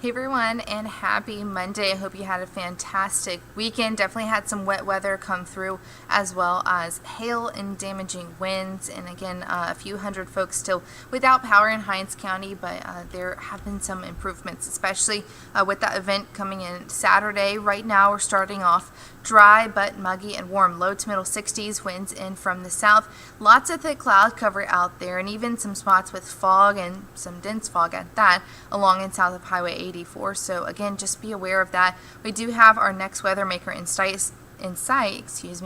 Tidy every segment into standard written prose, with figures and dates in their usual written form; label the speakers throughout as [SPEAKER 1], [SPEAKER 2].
[SPEAKER 1] Hey everyone, and happy Monday. I hope you had a fantastic weekend. Definitely had some wet weather come through, as well as hail and damaging winds. And again, a few hundred folks still without power in Hinds County, but there have been some improvements, especially with that event coming in Saturday. Right now, we're starting off dry but muggy and warm. Low to middle 60s, winds in from the south. Lots of thick cloud cover out there, and even some spots with fog and some dense fog at that along and south of Highway 84. So again, just be aware of that. We do have our next weather maker in sight.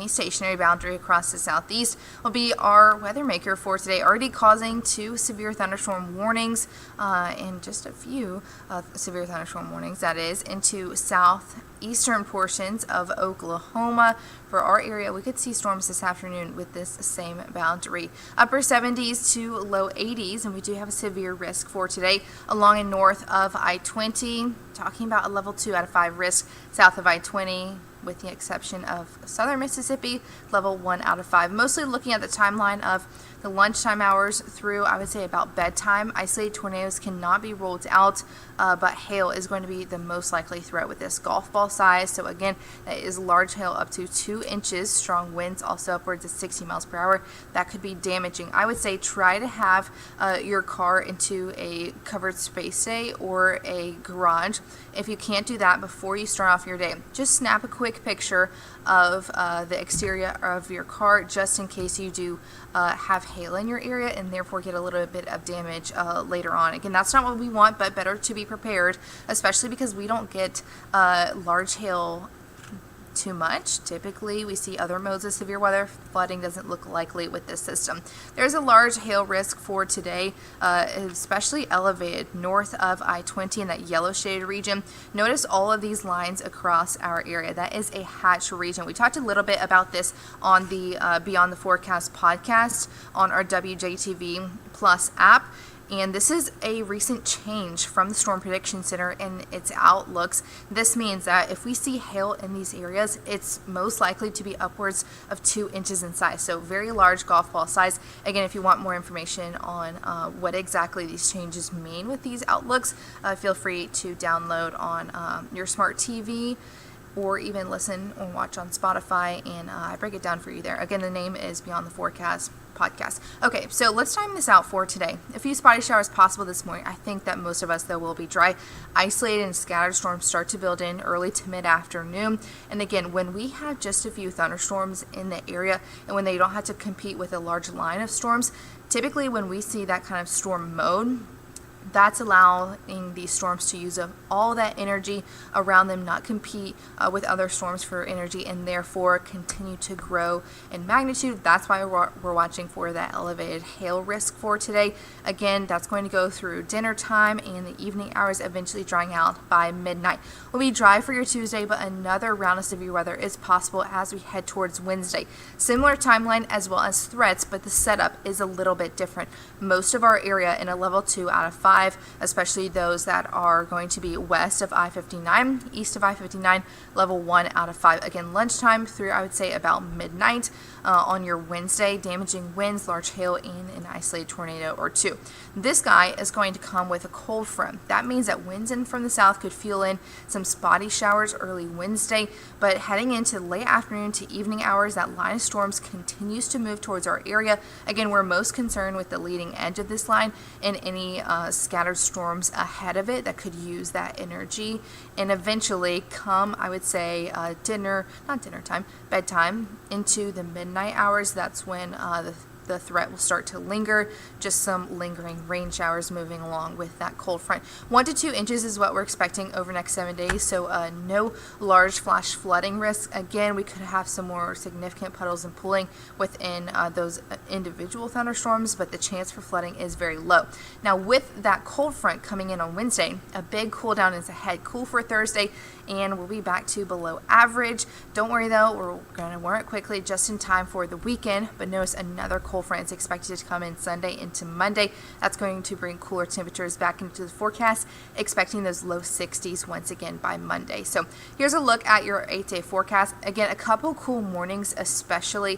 [SPEAKER 1] Stationary boundary across the southeast will be our weather maker for today, already causing 2 severe thunderstorm warnings and just a few severe thunderstorm warnings, that is, into southeastern portions of Oklahoma. For our area, we could see storms this afternoon with this same boundary. Upper 70s to low 80s, and we do have a severe risk for today along and north of I-20, talking about a level 2 out of 5 risk south of I-20, with the exception of southern Mississippi, level 1 out of 5. Mostly looking at the timeline of the lunchtime hours through, I would say, about bedtime. Isolated tornadoes cannot be ruled out, but hail is going to be the most likely threat with this golf ball size. So again, that is large hail up to 2 inches, strong winds also upwards of 60 miles per hour. That could be damaging. I would say try to have your car into a covered space day or a garage. If you can't do that before you start off your day, just snap a quick picture of the exterior of your car, just in case you do have hail in your area and therefore get a little bit of damage later on. Again, that's not what we want, but better to be prepared, especially because we don't get large hail too much. Typically, we see other modes of severe weather. Flooding doesn't look likely with this system. There's a large hail risk for today, especially elevated north of I-20 in that yellow shaded region. Notice all of these lines across our area. That is a hatch region. We talked a little bit about this on the Beyond the Forecast podcast on our WJTV Plus app. And this is a recent change from the Storm Prediction Center in its outlooks. This means that if we see hail in these areas, it's most likely to be upwards of 2 inches in size. So very large golf ball size. Again, if you want more information on what exactly these changes mean with these outlooks, feel free to download on your smart TV, or even listen or watch on Spotify, and I break it down for you there. Again, the name is Beyond the Forecast podcast. Okay, so let's time this out for today. A few spotty showers possible this morning. I think that most of us, though, will be dry. Isolated and scattered storms start to build in early to mid-afternoon. And again, when we have just a few thunderstorms in the area and when they don't have to compete with a large line of storms, typically when we see that kind of storm mode, that's allowing these storms to use up all that energy around them, not compete with other storms for energy, and therefore continue to grow in magnitude. That's why we're watching for that elevated hail risk for today. Again, that's going to go through dinner time and the evening hours, eventually drying out by midnight. We'll be dry for your Tuesday, but another round of severe weather is possible as we head towards Wednesday. Similar timeline as well as threats, but the setup is a little bit different. Most of our area in a level 2 out of 5, especially those that are going to be west of I-59, east of I-59, level 1 out of 5. Again, lunchtime through, I would say, about midnight on your Wednesday. Damaging winds, large hail, and an isolated tornado or 2. This guy is going to come with a cold front. That means that winds in from the south could fuel in some spotty showers early Wednesday, but heading into late afternoon to evening hours, that line of storms continues to move towards our area. Again, we're most concerned with the leading edge of this line and any scattered storms ahead of it that could use that energy, and eventually come, I would say, bedtime into the midnight hours. That's when the threat will start to linger. Just some lingering rain showers moving along with that cold front. 1 to 2 inches is what we're expecting over the next 7 days, so no large flash flooding risk. Again, we could have some more significant puddles and pooling within those individual thunderstorms, but the chance for flooding is very low. Now, with that cold front coming in on Wednesday, a big cool down is ahead. Cool for Thursday, and we'll be back to below average. Don't worry though, we're going to warm it quickly just in time for the weekend, but notice another cold cold front is expected to come in Sunday into Monday. That's going to bring cooler temperatures back into the forecast, expecting those low 60s once again by Monday. So here's a look at your 8-day forecast. Again, a couple cool mornings, especially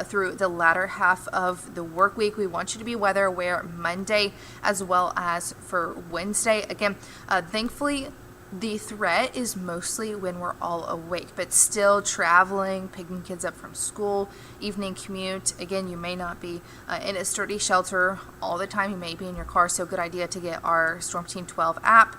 [SPEAKER 1] through the latter half of the work week. We want you to be weather aware Monday as well as for Wednesday. Again, thankfully, the threat is mostly when we're all awake, but still traveling, picking kids up from school, evening commute. Again, you may not be in a sturdy shelter all the time. You may be in your car, so good idea to get our Storm Team 12 app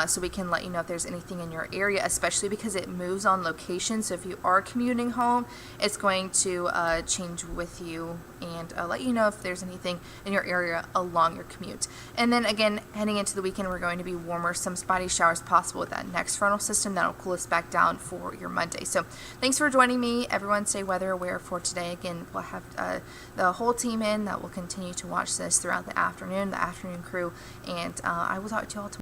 [SPEAKER 1] so we can let you know if there's anything in your area, especially because it moves on location. So if you are commuting home, it's going to change with you and let you know if there's anything in your area along your commute. And then again, heading into the weekend, we're going to be warmer, some spotty showers possible with that next frontal system. That'll cool us back down for your Monday. So thanks for joining me. Everyone stay weather aware for today. Again, we'll have the whole team in that will continue to watch this throughout the afternoon crew, and I will talk to you all tomorrow.